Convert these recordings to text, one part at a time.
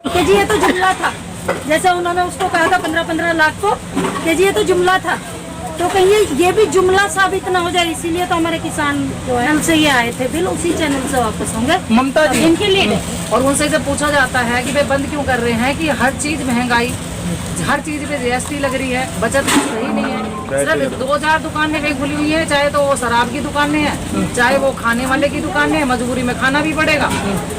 कि जी ये तो जुमला था, जैसे उन्होंने उसको कहा था 15-15 लाख को कि जी ये तो जुमला था, तो कहीं ये भी जुमला साबित ना हो जाए, इसीलिए तो हमारे किसान जो है उनसे ये आए थे बिल उसी चैनल से वापस होंगे ममता जी इनके लिए। और उनसे जब पूछा जाता है कि वे बंद क्यों कर रहे हैं कि हर चीज महंगाई, हर चीज पे जीएसटी लग रही है, बचत सही नहीं है। सिर्फ 2-4 दुकानें कहीं खुली हुई हैं, चाहे तो वो शराब की दुकानें हैं, चाहे वो खाने वाले की दुकानें हैं, मजबूरी में खाना भी पड़ेगा,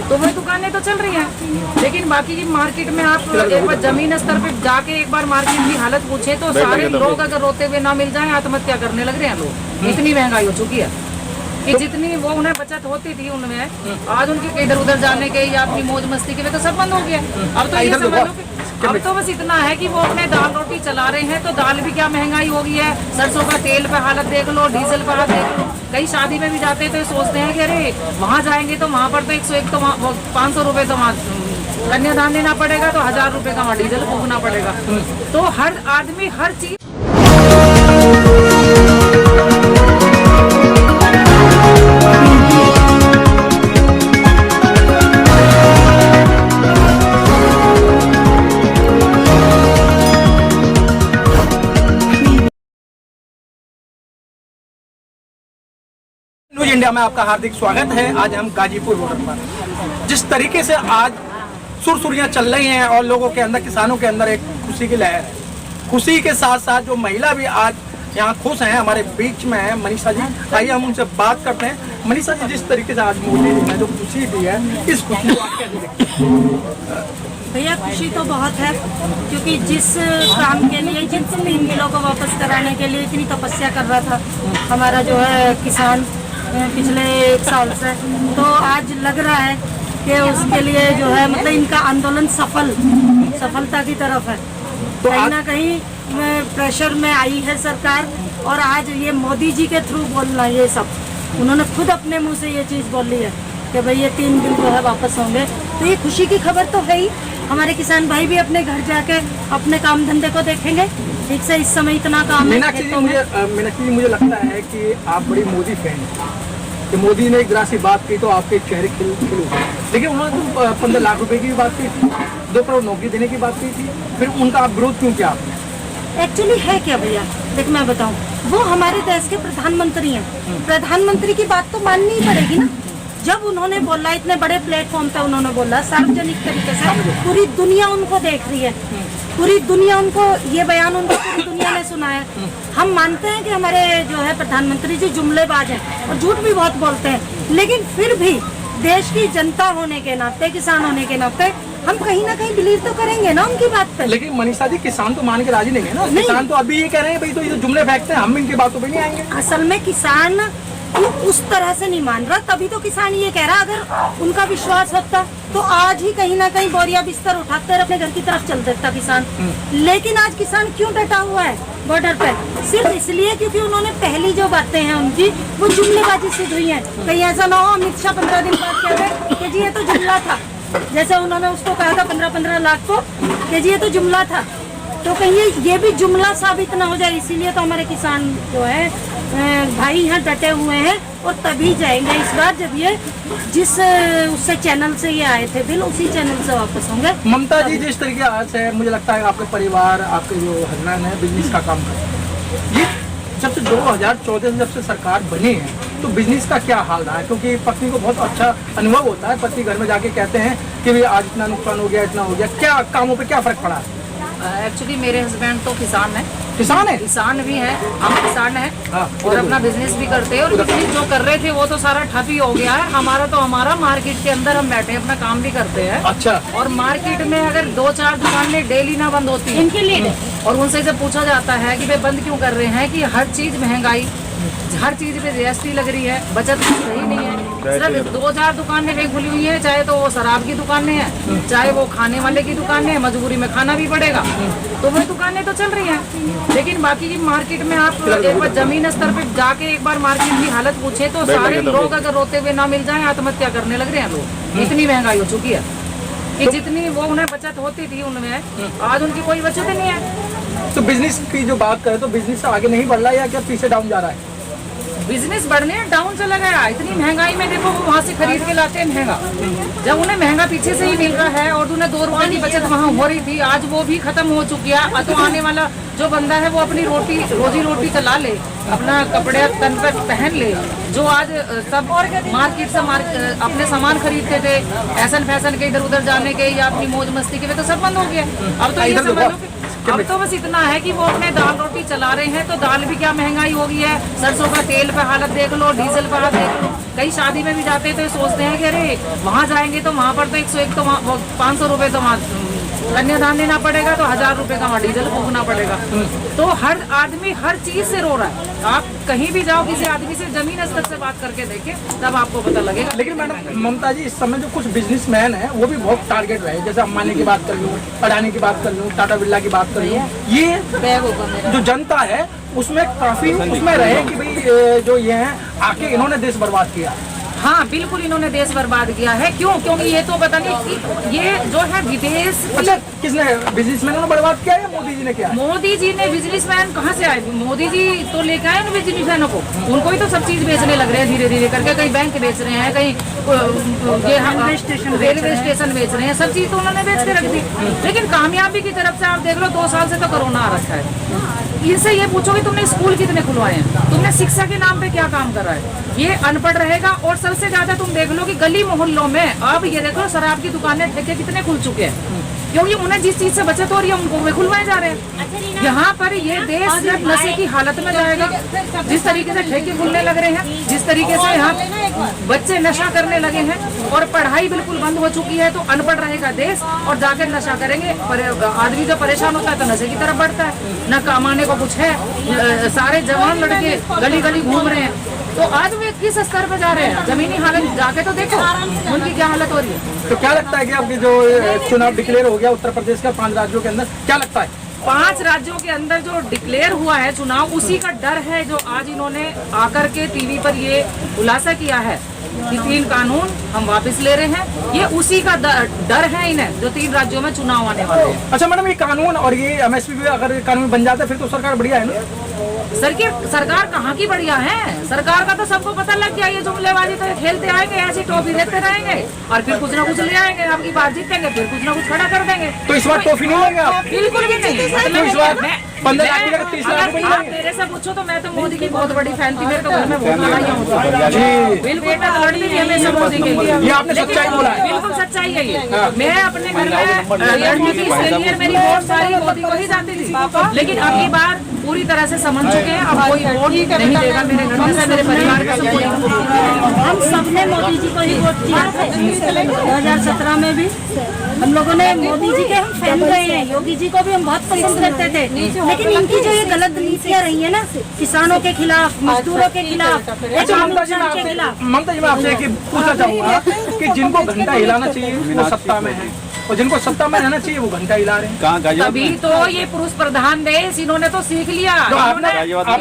तो वो दुकानें तो चल रही हैं। लेकिन बाकी की मार्केट में आप एक बार जमीन स्तर पे जाके एक बार मार्केट की हालत पूछे तो सारे लोग अगर रोते हुए ना मिल जाए आत्महत्या करने लग रहे हैं लोग। इतनी महंगाई हो चुकी है कि जितनी वो उन्हें बचत होती थी उनमें, आज उनके इधर उधर जाने के या अपनी मौज मस्ती के वे तो सब बंद हो गया। अब तो ये समझ लो कि अब तो बस इतना है कि वो अपने दाल रोटी चला रहे हैं, तो दाल भी क्या महंगाई हो गई है, सरसों का तेल पे हालत देख लो, डीजल पे हालत देख लो। कई शादी में भी जाते हैं तो ये सोचते हैं कि अरे वहाँ जाएंगे तो वहाँ पर तो 101 तो 500 रुपए तो वहाँ कन्यादान देना पड़ेगा, तो 1000 रुपए का वहाँ डीजल फूकना पड़ेगा। तो हर आदमी हर चीज न्यूज इंडिया में आपका हार्दिक स्वागत है। आज हम गाजीपुर बॉर्डर पर जिस तरीके से आज सुरसुरियां चल रही हैं और लोगों के अंदर, किसानों के अंदर एक खुशी की लहर है। खुशी के साथ साथ जो महिला भी आज यहाँ खुश हैं, हमारे बीच में है मनीषा जी। आइए हम उनसे बात करते हैं। मनीषा जी, जिस तरीके से आज मोदी जी ने जो खुशी दी है, इस खुशी को आप कैसे देखते हैं? भैया खुशी तो बहुत है, क्योंकि जिस काम के लिए, जिन 3 किलो को वापस कराने के लिए इतनी तपस्या कर रहा था हमारा जो है किसान पिछले 1 साल से, तो आज लग रहा है कि उसके लिए जो है मतलब इनका आंदोलन सफलता की तरफ है। तो कहीं ना कहीं प्रेशर में आई है सरकार, और आज ये मोदी जी के थ्रू बोलना, ये सब उन्होंने खुद अपने मुंह से ये चीज़ बोली है कि भाई ये 3 बिल जो है वापस होंगे, तो ये खुशी की खबर तो है ही। हमारे किसान भाई भी अपने घर जाके अपने काम धंधे को देखेंगे ठीक से। इस समय इतना काम मीनाक्षी जी, मुझे लगता है कि आप बड़ी मोदी फैन हैं कि मोदी ने एक जरा सी बात की तो आपके चेहरे खिल उठे। लेकिन उन्होंने तो 15 लाख रुपए की भी बात की थी, 2 करोड़ नौकरी देने की बात की थी, फिर उनका आप विरोध क्यों किया आपने? एक्चुअली है क्या भैया, देख मैं बताऊं, वो हमारे देश के प्रधानमंत्री हैं, प्रधानमंत्री की बात तो माननी ही पड़ेगी ना। जब उन्होंने बोला, इतने बड़े प्लेटफॉर्म पे उन्होंने बोला, सार्वजनिक तरीके से, पूरी दुनिया उनको देख रही है, पूरी दुनिया उनको, ये बयान उनको पूरी दुनिया ने सुना है। हम मानते हैं कि हमारे जो है प्रधानमंत्री जी जुमलेबाज हैं और झूठ भी बहुत बोलते हैं, लेकिन फिर भी देश की जनता होने के नाते, किसान होने के नाते हम कहीं ना कहीं बिलीव तो करेंगे ना उनकी बात पे। लेकिन मनीषा जी, किसान तो मान के राजी नहीं है ना। किसान तो अभी ये कह रहे हैं भाई तो ये तो जुमले फेंकते हैं, हम इनकी बातों पे नहीं आएंगे। असल में किसान उस तरह से नहीं मान रहा, तभी तो किसान ये कह रहा, अगर उनका विश्वास होता तो आज ही कहीं ना कहीं बोरिया बिस्तर उठाते और अपने घर की तरफ चल देता किसान। लेकिन आज किसान क्यों डटा हुआ है बॉर्डर पे? सिर्फ इसलिए क्योंकि उन्होंने पहली जो बातें हैं उनकी वो जुमलेबाजी सिद्ध हुई है। कहीं ऐसा ना हो अमित शाह 15 दिन बाद कह रहे कि जी ये तो जुमला था, जैसे उन्होंने उसको कहा था 15-15 लाख को कि जी ये तो जुमला था, तो कहीं ये भी जुमला साबित ना हो जाए, इसीलिए तो हमारे किसान जो है भाई यहाँ डटे हुए हैं। और तभी जाएंगे इस बार जब ये जिस उससे चैनल से ये आए थे बिल उसी चैनल से वापस होंगे। ममता जी, जिस तरीके आज है, मुझे लगता है आपके परिवार, आपके जो हस्बैंड है बिजनेस का काम करते हैं, ये जब से 2014 से जब से सरकार बनी है तो बिजनेस का क्या हाल रहा है? क्योंकि पत्नी को बहुत अच्छा अनुभव होता है, पति घर में जाके कहते हैं कि भाई आज इतना नुकसान हो गया, इतना हो गया, क्या कामों पे क्या फर्क पड़ा है? एक्चुअली मेरे हस्बैंड तो किसान है, किसान भी है, हम किसान है और अपना बिजनेस भी करते हैं। और बिजनेस जो कर रहे थे वो तो सारा ठप ही हो गया है। हमारा मार्केट के अंदर हम बैठे अपना काम भी करते हैं। अच्छा। और मार्केट में अगर 2-4 दुकानें डेली ना बंद होती है इनके लिए, और उनसे जब पूछा जाता है कि वे बंद क्यों कर रहे हैं कि हर चीज महंगाई, हर चीज पे जीएसटी लग रही है, बचत सही नहीं है। सिर्फ 2-4 दुकानें कहीं खुली हुई हैं, चाहे तो वो शराब की दुकानें हैं, चाहे वो खाने वाले की दुकानें हैं, मजबूरी में खाना भी पड़ेगा, तो वो दुकानें तो चल रही हैं। लेकिन बाकी की मार्केट में आप एक बार जमीन स्तर पे जाके एक बार मार्केट की हालत पूछे तो सारे लोग अगर रोते हुए ना मिल जाए आत्महत्या करने लग रहे हैं लोग। इतनी महंगाई हो चुकी है कि जितनी वो उन्हें बचत होती थी उनमें, आज उनकी कोई बचत नहीं है। तो बिजनेस की जो बात करें तो बिजनेस आगे नहीं बढ़ रहा है या क्या पीछे डाउन जा रहा है? बिजनेस बढ़ने डाउन चला गया। इतनी महंगाई में देखो वो वहाँ से खरीद के लाते हैं महंगा, जब उन्हें महंगा पीछे से ही मिल रहा है और उन्हें 2 रुपए की बचत वहाँ हो रही थी, आज वो भी खत्म हो चुकी है। तो आने वाला जो बंदा है वो अपनी रोजी रोटी चला ले, अपना कपड़े तन पर पहन ले। जो आज सब मार्केट से अपने सामान खरीदते थे ऐसा फैशन के इधर उधर जाने के या अपनी मौज मस्ती के, वे तो सब बंद हो गया। अब तो ये समझ लो कि अब तो बस इतना है कि वो अपने दाल रोटी चला रहे हैं, तो दाल भी क्या महंगाई हो गई है। सरसों का तेल पे हालत देख लो, डीजल पे हालत देख लो। कई शादी में भी जाते हैं तो ये सोचते हैं कि अरे वहाँ जाएंगे तो वहाँ पर तो 101 तो 500 रुपए तो वहाँ कन्यादान देना पड़ेगा, तो 1000 रुपए का वहाँ डीजल फूकना पड़ेगा। तो हर आदमी हर चीज से रो रहा है। आप कहीं भी जाओ किसी आदमी से जमीन स्तर से बात करके देखें, तब आपको पता लगेगा। लेकिन मैडम ममता जी, इस समय जो कुछ बिजनेसमैन है वो भी बहुत टारगेट रहे, जैसे अंबानी की बात कर लूँ, अडानी की बात कर लूँ, टाटा बिरला की बात कर लूँ, ये जो जनता है उसमें काफी उसमें रहे कि भाई जो ये है आके इन्होंने देश बर्बाद किया। हाँ बिल्कुल, इन्होंने देश बर्बाद किया है। क्यों? क्योंकि ये तो पता नहीं कि ये जो है विदेश। अच्छा, किसने बिजनेसमैनों ने बर्बाद किया या मोदी जी ने किया? मोदी जी ने। बिजनेसमैन कहाँ से आए? मोदी जी तो लेके आए ना बिजनेसमैनों को। उनको ही तो सब चीज बेचने लग रहे हैं धीरे धीरे करके। कहीं बैंक बेच रहे हैं, कहीं रेलवे स्टेशन बेच रहे हैं, सब चीज तो उन्होंने बेच के रख दी। लेकिन कामयाबी की तरफ से आप देख लो, 2 साल से तो कोरोना आ रखा है। इनसे ये पूछो कि तुमने स्कूल कितने खुलवाए हैं, तुमने शिक्षा के नाम पे क्या काम करा है। ये अनपढ़ रहेगा। और सबसे ज्यादा तुम देख लो कि गली मोहल्लों में अब ये देखो शराब की दुकानें ठेके कितने खुल चुके हैं, क्योंकि उन्हें जिस चीज से बचत हो रही है उनको वे खुलवाए जा रहे हैं। यहाँ पर ये देश सिर्फ नशे की हालत में जाएगा। जिस तरीके से ठेके खुलने लग रहे हैं, जिस तरीके से यहाँ बच्चे नशा करने लगे हैं और पढ़ाई बिल्कुल बंद हो चुकी है, तो अनपढ़ रहेगा देश और जाकर नशा करेंगे। आदमी जो परेशान होता है तो नशे की तरफ बढ़ता है। न कमाने को कुछ है, सारे जवान लड़के गली गली घूम रहे हैं। तो आज वे किस स्तर पे जा रहे हैं, जमीनी हालत जाके तो देखो उनकी क्या हालत हो रही है। तो क्या लगता है कि आपकी जो चुनाव डिक्लेयर हो गया उत्तर प्रदेश का 5 राज्यों के अंदर, क्या लगता है? 5 राज्यों के अंदर जो डिक्लेयर हुआ है चुनाव, उसी का डर है जो आज इन्होंने आकर के टीवी पर ये खुलासा किया है कि 3 कानून हम वापस ले रहे हैं। ये उसी का डर है इन्हें, जो 3 राज्यों में चुनाव आने वाले हैं। अच्छा मैडम, ये कानून और ये एमएसपी भी अगर कानून बन जाता है फिर तो सरकार बढ़िया है ना? सरकार कहाँ की बढ़िया है? सरकार का तो सबको पता लग गया, ये जुमलेबाजी तो खेलते आएंगे, ऐसी टॉफी देते रहेंगे और फिर कुछ ना कुछ ले आएंगे, आपकी बात जीतेंगे, फिर कुछ ना कुछ खड़ा कर देंगे। तो इस बार टॉफी नहीं लेंगे आप? बिल्कुल भी नहीं। तो इस बार 15 लाख की जगह 30 लाख रुपए आप मेरे से पूछो तो मैं तो मोदी की बहुत बड़ी फैन थी। मेरे तो घर में वोट लगाई हूँ। बिल्कुल लड़ती थी हमेशा मोदी के लिए। ये आपने सच्चाई बोला है। बिल्कुल सच्चाई है ये। मैं अपने घर में लड़ती थी, इसके लिए मेरी वोट सारी मोदी को ही जाती थी। लेकिन अब की बार पूरी तरह से समझ चुके हैं, अब कोई वोट नहीं देगा मेरे घर में से, मेरे परिवार का सब कोई। हम सबने मोदी जी को ही वोट किया था। 2017 में भी हम लोगों ने मोदी जी के हम फैन रहे हैं। योगी जी को भी हम बहुत पसंद करते थे, लेकिन इनकी जो ये गलत नीतियाँ रही है ना, किसानों के खिलाफ, मजदूरों के खिलाफ, अच्छा ममता जी, मैं आपसे एक पूछना चाहूँगा कि जिनको घंटा हिलाना चाहिए वो सत्ता में है और जिनको सत्ता में रहना चाहिए वो घंटा हिला रहे हैं। तभी तो ये पुरुष प्रधान देश इन्होंने तो सीख लिया। आपने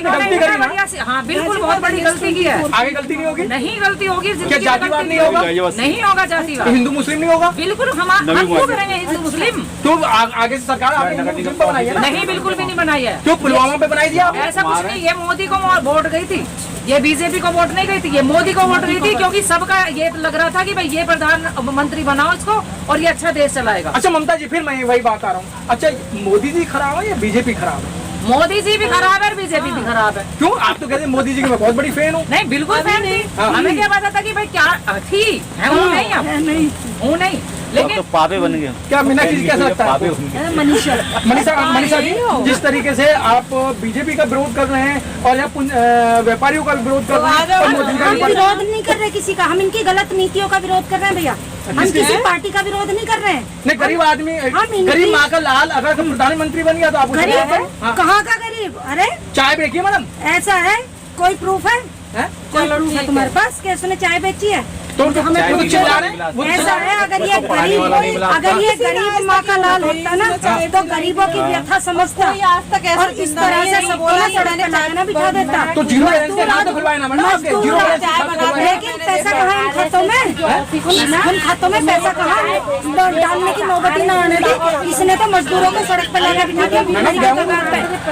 गलती करी ना? हाँ बिल्कुल, बहुत बड़ी गलती की है। आगे गलती नहीं होगी? नहीं गलती होगी। क्या जातिवाद नहीं होगा? नहीं होगा जातिवाद। हिंदू मुस्लिम नहीं होगा? बिल्कुल, हम क्यों करेंगे हिंदू मुस्लिम? तो आगे से सरकार आपने हिंदू मुस्लिम को बनाई है ना? नहीं, बिल्कुल भी नहीं बनाई है। क्यों पुलवामा पे बनाई दिया? ऐसा कुछ नहीं। ये मोदी को वोट गई थी, ये बीजेपी को वोट नहीं गई थी, ये मोदी को वोट गई थी, क्योंकि सबका ये लग रहा था कि भाई ये प्रधानमंत्री बनाओ इसको और ये अच्छा देश चलाएगा। अच्छा ममता जी, फिर मैं वही बात आ रहा हूँ। अच्छा, मोदी जी खराब है या बीजेपी खराब है? मोदी जी भी खराब है और बीजेपी भी खराब है। क्यों? आप तो कहते हैं मोदी जी की मैं बहुत बड़ी फैन हूँ। नहीं, बिल्कुल फैन थी। हमें क्या पता था कि भाई क्या थी है, वो नहीं अब हूँ नहीं। लेकिन तो पापे बन गए क्या मीनाक्षी जी, कैसा लगता है? मनीषा जी, जिस तरीके से आप बीजेपी का विरोध कर रहे हैं और यहाँ व्यापारियों का विरोध कर रहे हैं और मोदी हम विरोध नहीं कर रहे किसी का, हम इनकी गलत नीतियों का विरोध कर रहे हैं भैया। हम किसी पार्टी का विरोध नहीं कर रहे हैं। नहीं, गरीब आदमी, गरीब माँ का लाल अगर प्रधानमंत्री बन गया तो आप गरीब है? कहाँ का गरीब? अरे चाय बेचिए मैडम। ऐसा है? कोई प्रूफ है? कोई प्रूफ है तुम्हारे पास कि उसने चाय बेची है? तो हमें वो तो चिल्ला रहे हैं, वो तो ऐसा है, अगर ये गरीब माँ का लाल होता ना तो गरीबों की व्यथा समझता और इस तरह से सबको ना सड़क पे लाना बिठा देता। तो जीरो बैलेंस के खाते खुलवाए ना मैडम आपके, जीरो बैलेंस के खाते खुलवाए। लेकिन पैसा कहाँ उन खातों में, उन खातों में पैसा कहाँ डालने की नौबत ही ना आने दी। इसने तो मजदूरों को सड़क पर लगा बिठा दिया।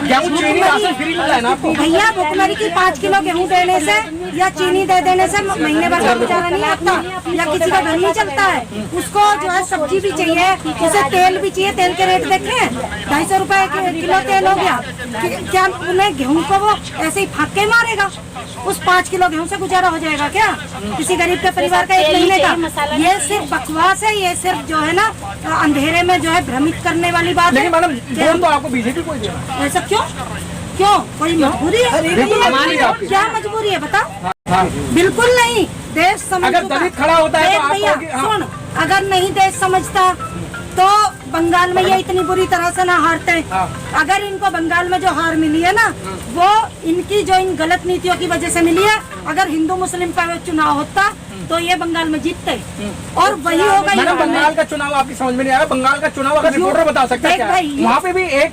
गेहूँ चीनी राशन फ्री मिल रहा है ना आपको। भैया भुखमरी की 5 किलो गेहूँ देने से या चीनी दे देने से महीने भर का गुजारा नहीं आता या किसी का घर नहीं चलता है। उसको जो है सब्जी भी चाहिए, उसे तेल भी चाहिए। तेल के रेट देखे 250 रुपए किलो तेल हो गया। क्या उन्हें गेहूँ को वो ऐसे ही फाँक के मारेगा? उस 5 किलो गेहूँ से गुजारा हो जाएगा क्या किसी गरीब के परिवार का 1 महीने का? ये सिर्फ बकवास है, ये सिर्फ जो है ना अंधेरे में जो है भ्रमित करने वाली बात है। लेकिन मैडम वोट तो आपको बीजेपी को ही देना है। ऐसा क्यों कोई मजबूरी है? हमारी आपकी क्या मजबूरी है बताओ? हाँ। बिल्कुल नहीं। देश समझ अगर दलित खड़ा होता है तो आप भैया कहोगे, हाँ। सुन, अगर नहीं देश समझता तो बंगाल में ये इतनी बुरी तरह से ना हारते। हाँ। अगर इनको बंगाल में जो हार मिली है ना वो इनकी जो इन गलत नीतियों की वजह से मिली है। अगर हिंदू मुस्लिम का चुनाव होता तो ये बंगाल में जीतते और वही होगा। मैडम बंगाल का चुनाव आपकी समझ में नहीं आया। बंगाल का चुनाव अगर रिपोर्टर बता सकता है क्या? वहाँ पे भी एक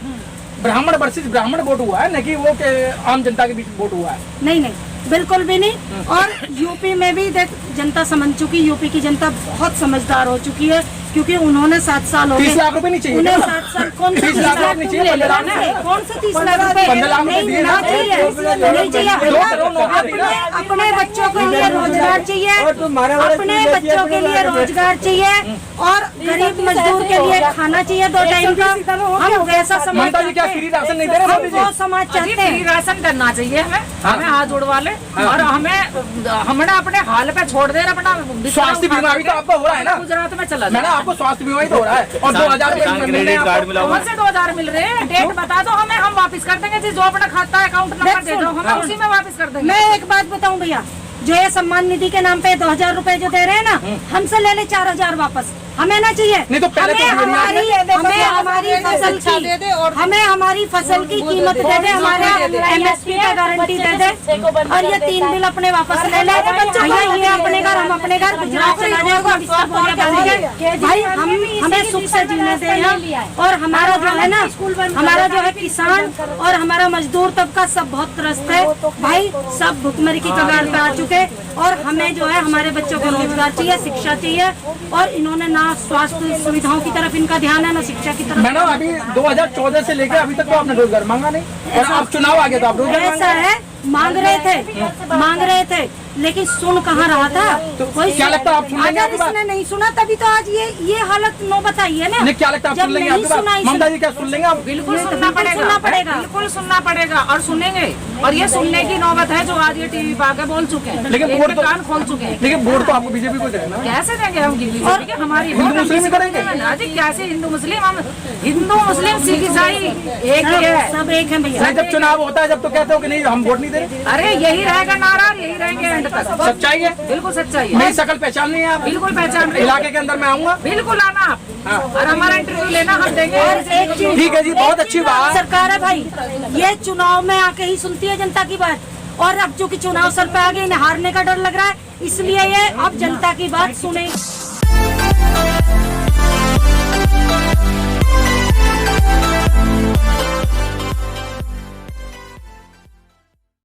ब्राह्मण वर्सेस ब्राह्मण वोट हुआ है, न कि वो के आम जनता के बीच वोट हुआ है। नहीं, बिल्कुल भी नहीं। और यूपी में भी देख जनता समझ चुकी, यूपी की जनता बहुत समझदार हो चुकी है क्योंकि उन्होंने 7 साल हो गए। 30 लाख रुपए नहीं चाहिए उन्हें 7 साल कौन से 30 लाख नहीं चाहिए, 15 लाख नहीं। कौन से 30 लाख रुपए? 15 लाख रुपए दिए ना। नहीं चाहिए। अपने बच्चों के लिए रोजगार चाहिए, अपने बच्चों के लिए रोजगार चाहिए और गरीब मजदूर के लिए खाना चाहिए 2 टाइम का। हम वैसा समाज ममता जी क्या फ्री राशन नहीं दे रहे? हम वो समाज चाहते फ्री हैं। राशन करना चाहिए हमें हाथ जोड़वा ले और हमें अपने हाल पे छोड़ दे अपना। स्वास्थ्य बीमा भी तो आपका हो रहा है ना? गुजरात में चला मैंने आपको स्वास्थ्य बीमा ही तो हो रहा है और 2000 क्रेडिट कार्ड मिला हुआ कौन से 2000 मिल रहे हैं? डेट बता दो हमें, हम वापस कर देंगे। जो अपना खाता है अकाउंट नंबर दे दो, हमें उसी में वापस कर देंगे। मैं एक बात बताऊं भैया, जो ये सम्मान निधि के नाम पे 2000 रुपए जो दे रहे हैं ना, हमसे ले ले 4000 वापस। हमें ना चाहिए। नहीं तो पहले तो हमें हमारी फसल की कीमत दे दे, हमारे MSP का गारंटी दे दे और ये 3 बिल अपने वापस ले ले। भैया ये अपने घर, हम अपने घर गुजरात चला जाएगा भाई। हमें सुख से जीने दे यहाँ। और हमारा जो है ना, हमारा जो है किसान और हमारा मजदूर तबका सब बहुत त्रस्त है भाई। सब भुखमरी की कगार पे आ चुके और हमें जो है हमारे बच्चों को रोजगार चाहिए, शिक्षा चाहिए। और इन्होंने ना स्वास्थ्य सुविधाओं की तरफ इनका ध्यान है ना शिक्षा की तरफ। मैडम अभी 2014 से लेकर अभी तक तो आपने रोजगार मांगा नहीं और आप चुनाव आ गया तो आप रोजगार ऐसा है, मांग रहे थे लेकिन सुन कहाँ रहा था तो कोई? क्या लगता है आप सुन लेंगे? अगर इसने नहीं सुना तभी तो आज ये हालत नौबत आई है ना। नहीं क्या लगता है आप जब सुन लेंगे? नहीं आपकी सुना बात ममता जी क्या सुन लेंगे आप? बिल्कुल ये तो सुनना बिल्कुल पड़ेगा, सुनना पड़ेगा। बिल्कुल सुनना पड़ेगा और सुनेंगे। और ये सुनने की नौबत है जो आज ये टीवी पे आके बोल चुके हैं, लेकिन एक वोट तो- कान खोल चुके हैं। लेकिन वोट तो आपको बीजेपी को देना है। कैसे देंगे हम बीजेपी के? हमारी हिंदू मुस्लिम ही करेंगे? जी कैसे हिंदू मुस्लिम? हम हिंदू मुस्लिम सिख ईसाई एक ही है। सब एक है भैया। नहीं जब चुनाव होता है जब तो कहते हो कि नहीं हम वोट नहीं दे रहे। अरे यही रहेगा नारा, यही रहेंगे एंड तक। सच्चाई है, बिल्कुल सच्चाई है। मेरी शकल पहचान नहीं है आप? बिल्कुल पहचान रहे। इलाके के अंदर मैं आऊंगा, बिल्कुल आना आप और हमारा इंटरव्यू लेना, हम देंगे। और एक चीज ठीक है जी, बहुत अच्छी बात। सरकार है भाई, ये चुनाव में आके ही सुनती है जनता की बात। और अब चूंकि चुनाव सर पे आ गए, इन्हें हारने का डर लग रहा है, इसलिए ये अब जनता की बात सुने।